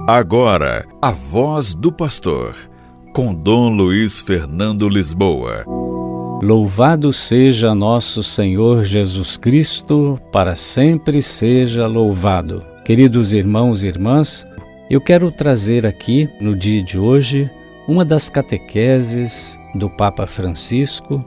Agora, a voz do pastor, com Dom Luiz Fernando Lisboa. Louvado seja nosso Senhor Jesus Cristo, para sempre seja louvado. Queridos irmãos e irmãs, eu quero trazer aqui, no dia de hoje, uma das catequeses do Papa Francisco.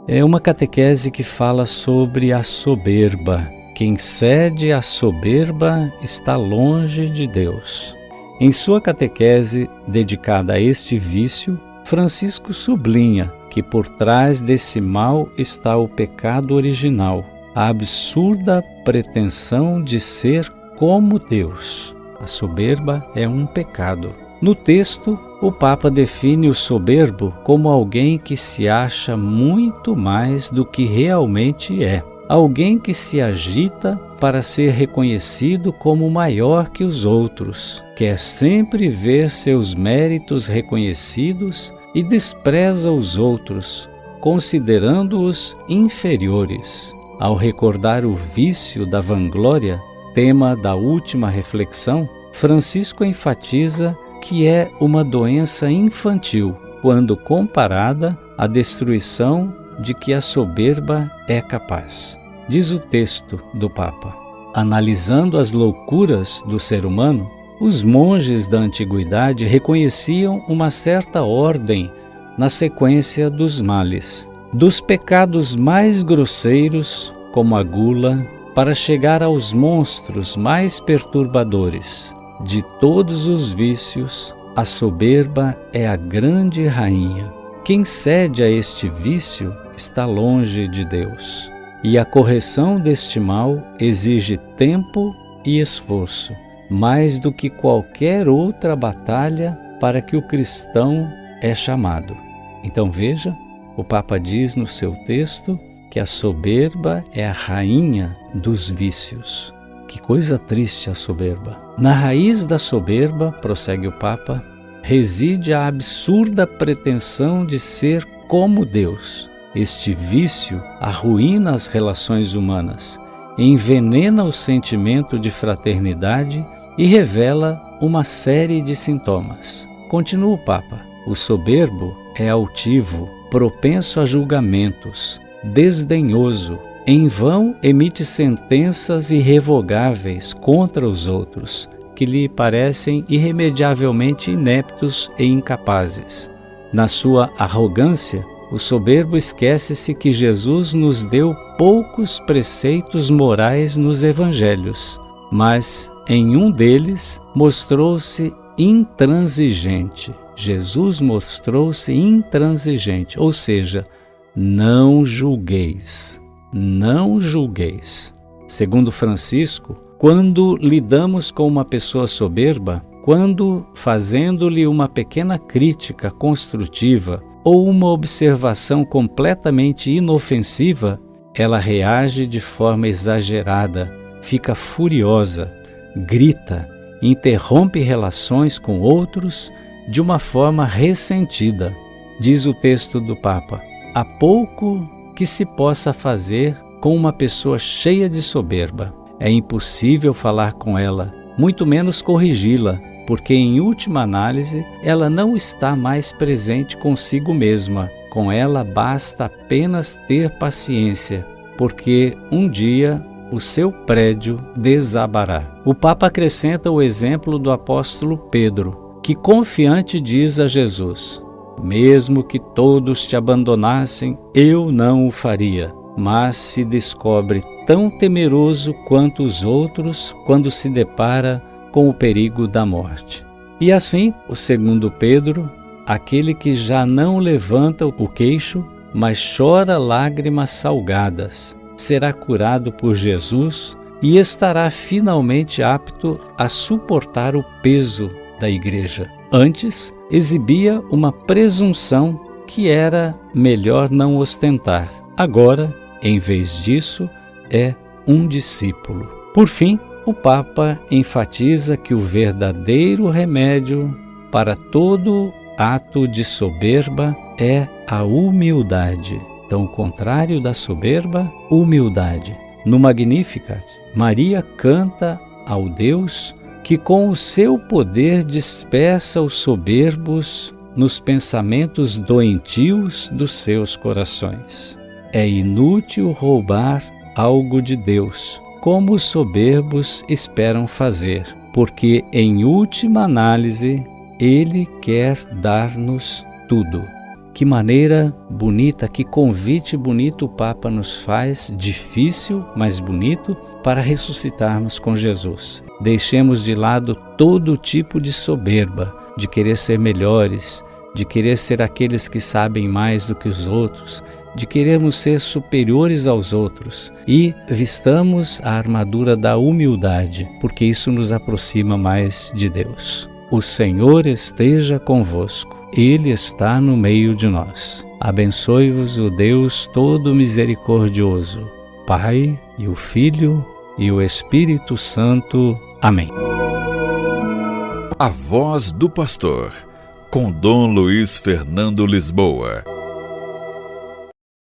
É uma catequese que fala sobre a soberba. Quem cede à soberba está longe de Deus. Em sua catequese dedicada a este vício, Francisco sublinha que por trás desse mal está o pecado original, a absurda pretensão de ser como Deus. A soberba é um pecado. No texto, o Papa define o soberbo como alguém que se acha muito mais do que realmente é. Alguém que se agita para ser reconhecido como maior que os outros, quer sempre ver seus méritos reconhecidos e despreza os outros, considerando-os inferiores. Ao recordar o vício da vanglória, tema da última reflexão, Francisco enfatiza que é uma doença infantil, quando comparada à destruição de que a soberba é capaz. Diz o texto do Papa: analisando as loucuras do ser humano, os monges da antiguidade reconheciam uma certa ordem na sequência dos males, dos pecados mais grosseiros, como a gula, para chegar aos monstros mais perturbadores. De todos os vícios, a soberba é a grande rainha. Quem cede a este vício está longe de Deus. E a correção deste mal exige tempo e esforço, mais do que qualquer outra batalha para que o cristão é chamado. Então veja, o Papa diz no seu texto que a soberba é a rainha dos vícios. Que coisa triste a soberba. Na raiz da soberba, prossegue o Papa, reside a absurda pretensão de ser como Deus. Este vício arruína as relações humanas, envenena o sentimento de fraternidade e revela uma série de sintomas. Continua o Papa: o soberbo é altivo, propenso a julgamentos, desdenhoso, em vão emite sentenças irrevogáveis contra os outros, que lhe parecem irremediavelmente ineptos e incapazes. Na sua arrogância, o soberbo esquece-se que Jesus nos deu poucos preceitos morais nos evangelhos, mas em um deles mostrou-se intransigente. Jesus mostrou-se intransigente, ou seja, não julgueis, não julgueis. Segundo Francisco, quando lidamos com uma pessoa soberba, quando fazendo-lhe uma pequena crítica construtiva ou uma observação completamente inofensiva, ela reage de forma exagerada, fica furiosa, grita, interrompe relações com outros de uma forma ressentida. Diz o texto do Papa: há pouco que se possa fazer com uma pessoa cheia de soberba. É impossível falar com ela, muito menos corrigi-la, porque em última análise ela não está mais presente consigo mesma. Com ela basta apenas ter paciência, porque um dia o seu prédio desabará. O Papa acrescenta o exemplo do apóstolo Pedro, que confiante diz a Jesus: mesmo que todos te abandonassem, eu não o faria. Mas se descobre tão temeroso quanto os outros quando se depara com o perigo da morte. E assim, o segundo Pedro, aquele que já não levanta o queixo, mas chora lágrimas salgadas, será curado por Jesus e estará finalmente apto a suportar o peso da igreja. Antes, exibia uma presunção que era melhor não ostentar. Agora, em vez disso, é um discípulo. Por fim, o Papa enfatiza que o verdadeiro remédio para todo ato de soberba é a humildade. Então, o contrário da soberba, humildade. No Magnificat, Maria canta ao Deus que com o seu poder dispersa os soberbos nos pensamentos doentios dos seus corações. É inútil roubar algo de Deus, como os soberbos esperam fazer, porque, em última análise, Ele quer dar-nos tudo. Que maneira bonita, que convite bonito o Papa nos faz, difícil, mas bonito, para ressuscitarmos com Jesus. Deixemos de lado todo tipo de soberba, de querer ser melhores, de querer ser aqueles que sabem mais do que os outros, de querermos ser superiores aos outros, e vistamos a armadura da humildade, porque isso nos aproxima mais de Deus. O Senhor esteja convosco, Ele está no meio de nós. Abençoe-vos o Deus Todo-Misericordioso, Pai e o Filho e o Espírito Santo. Amém. A Voz do Pastor, com Dom Luiz Fernando Lisboa.